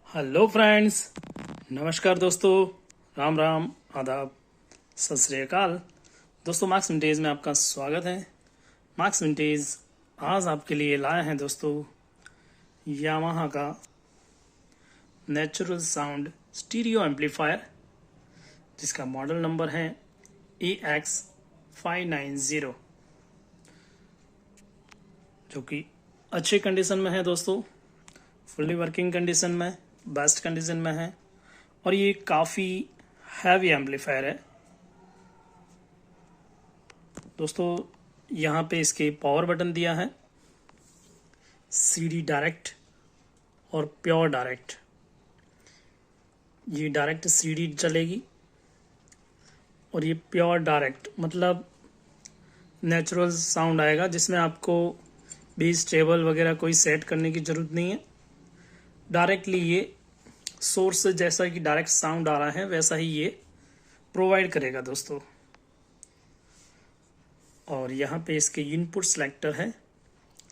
Hello friends, नमस्कार दोस्तों, राम राम, आदाब, सत श्री अकाल। दोस्तों, मार्क्स विंटेज में आपका स्वागत है। मार्क्स विंटेज आज आपके लिए लाए हैं दोस्तों यामाहा का नेचुरल साउंड स्टीरियो एम्पलीफायर, जिसका मॉडल नंबर है EX590, जो कि अच्छे कंडीशन में है दोस्तों, फुल्ली वर्किंग कंडीशन में, बेस्ट कंडीशन में है। और ये काफ़ी हैवी एम्पलीफायर है दोस्तों। यहाँ पे इसके पावर बटन दिया है, CD डायरेक्ट और प्योर डायरेक्ट। ये डायरेक्ट CD चलेगी और ये प्योर डायरेक्ट मतलब नेचुरल साउंड आएगा, जिसमें आपको बेस टेबल वगैरह कोई सेट करने की ज़रूरत नहीं है। डायरेक्टली ये सोर्स से जैसा कि डायरेक्ट साउंड आ रहा है वैसा ही ये प्रोवाइड करेगा दोस्तों। और यहाँ पे इसके इनपुट सेलेक्टर है,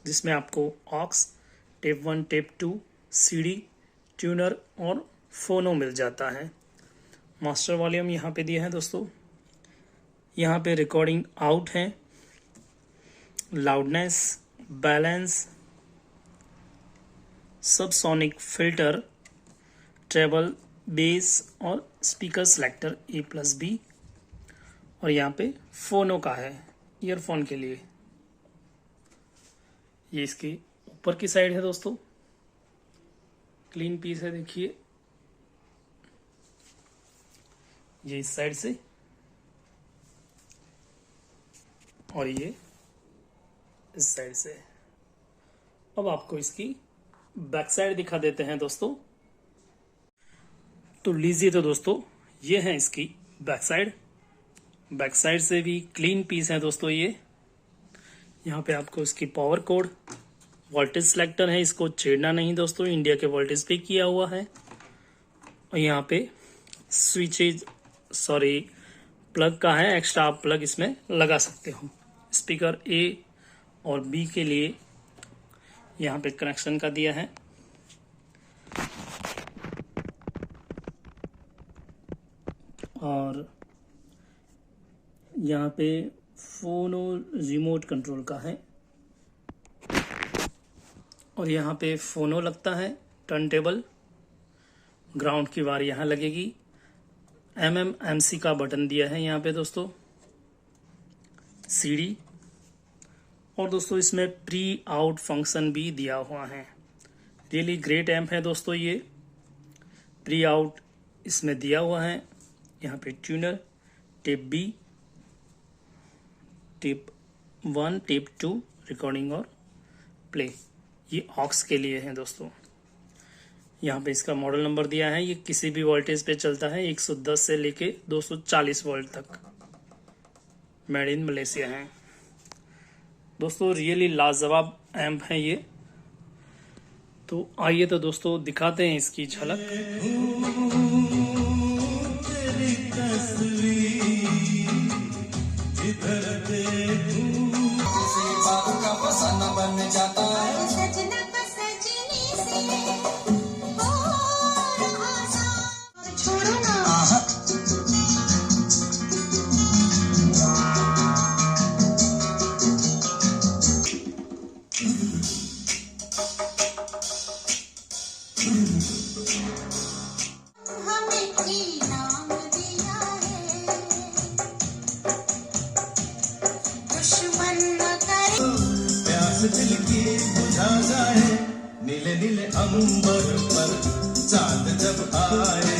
जिसमें आपको aux, tape 1, tape 2, CD, tuner और फोनो मिल जाता है। मास्टर वॉल्यूम यहाँ पे दिया है दोस्तों। यहाँ पे रिकॉर्डिंग आउट है, loudness, balance, subsonic filter, treble, bass और स्पीकर सेलेक्टर A+B। और यहाँ पे फोनो का है, ईयरफोन के लिए। ये इसकी ऊपर की साइड है दोस्तों, क्लीन पीस है, देखिए ये इस साइड से और ये इस साइड से। अब आपको इसकी बैक साइड दिखा देते हैं दोस्तों। तो लीजिए, तो दोस्तों ये है इसकी बैक साइड। बैक साइड से भी क्लीन पीस है दोस्तों ये। यहाँ पे आपको इसकी पावर कोड, वोल्टेज सेलेक्टर है, इसको छेड़ना नहीं दोस्तों, इंडिया के वोल्टेज पे किया हुआ है। और यहाँ पे स्विचेज, प्लग का है, एक्स्ट्रा आप प्लग इसमें लगा सकते हो। स्पीकर A और B के लिए यहाँ पे कनेक्शन का दिया है। और यहाँ पे फोनो रिमोट कंट्रोल का है। और यहाँ पे फोनो लगता है, टर्न टेबल, ग्राउंड की वार यहाँ लगेगी। MMMC का बटन दिया है यहाँ पे दोस्तों, CD। और दोस्तों इसमें प्री आउट फंक्शन भी दिया हुआ है। रियली ग्रेट एम्प है दोस्तों ये। प्री आउट इसमें दिया हुआ है। यहाँ पे tuner, tape B, tape 1, tape 2, recording और प्ले, ये ऑक्स के लिए है दोस्तों। यहाँ पे इसका मॉडल नंबर दिया है। ये किसी भी वोल्टेज पे चलता है, 110 से लेके 240 वोल्ट तक। मेड इन मलेशिया है दोस्तों। रियली लाजवाब एम्प है ये। तो आइए तो दोस्तों दिखाते हैं इसकी झलक। बन जाता है छोड़ो ना। हमें इनाम दिया है, दुश्मन न करे। प्यास दिल की बुझा जाए, नीले नीले अंबर पर चांद जब आए।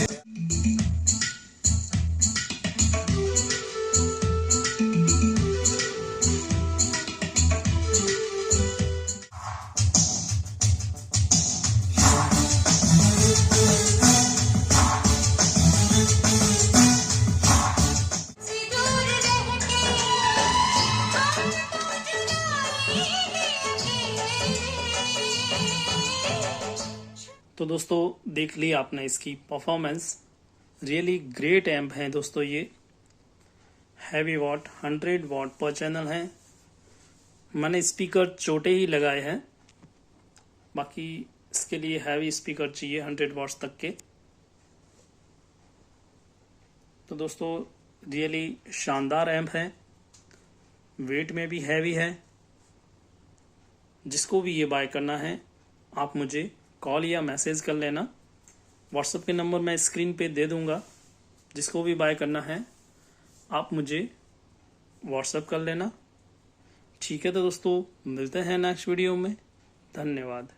तो दोस्तों देख ली आपने इसकी परफॉर्मेंस। रियली ग्रेट एम्प है दोस्तों ये। हैवी वॉट, 100 वॉट पर चैनल है। मैंने स्पीकर छोटे ही लगाए हैं, बाकी इसके लिए हैवी स्पीकर चाहिए 100 वॉट्स तक के। तो दोस्तों रियली शानदार एम्प है, वेट में भी हैवी है। जिसको भी ये बाय करना है आप मुझे कॉल या मैसेज कर लेना। व्हाट्सएप के नंबर मैं स्क्रीन पे दे दूंगा। जिसको भी बाय करना है आप मुझे व्हाट्सएप कर लेना। ठीक है, तो दोस्तों मिलते हैं नेक्स्ट वीडियो में। धन्यवाद।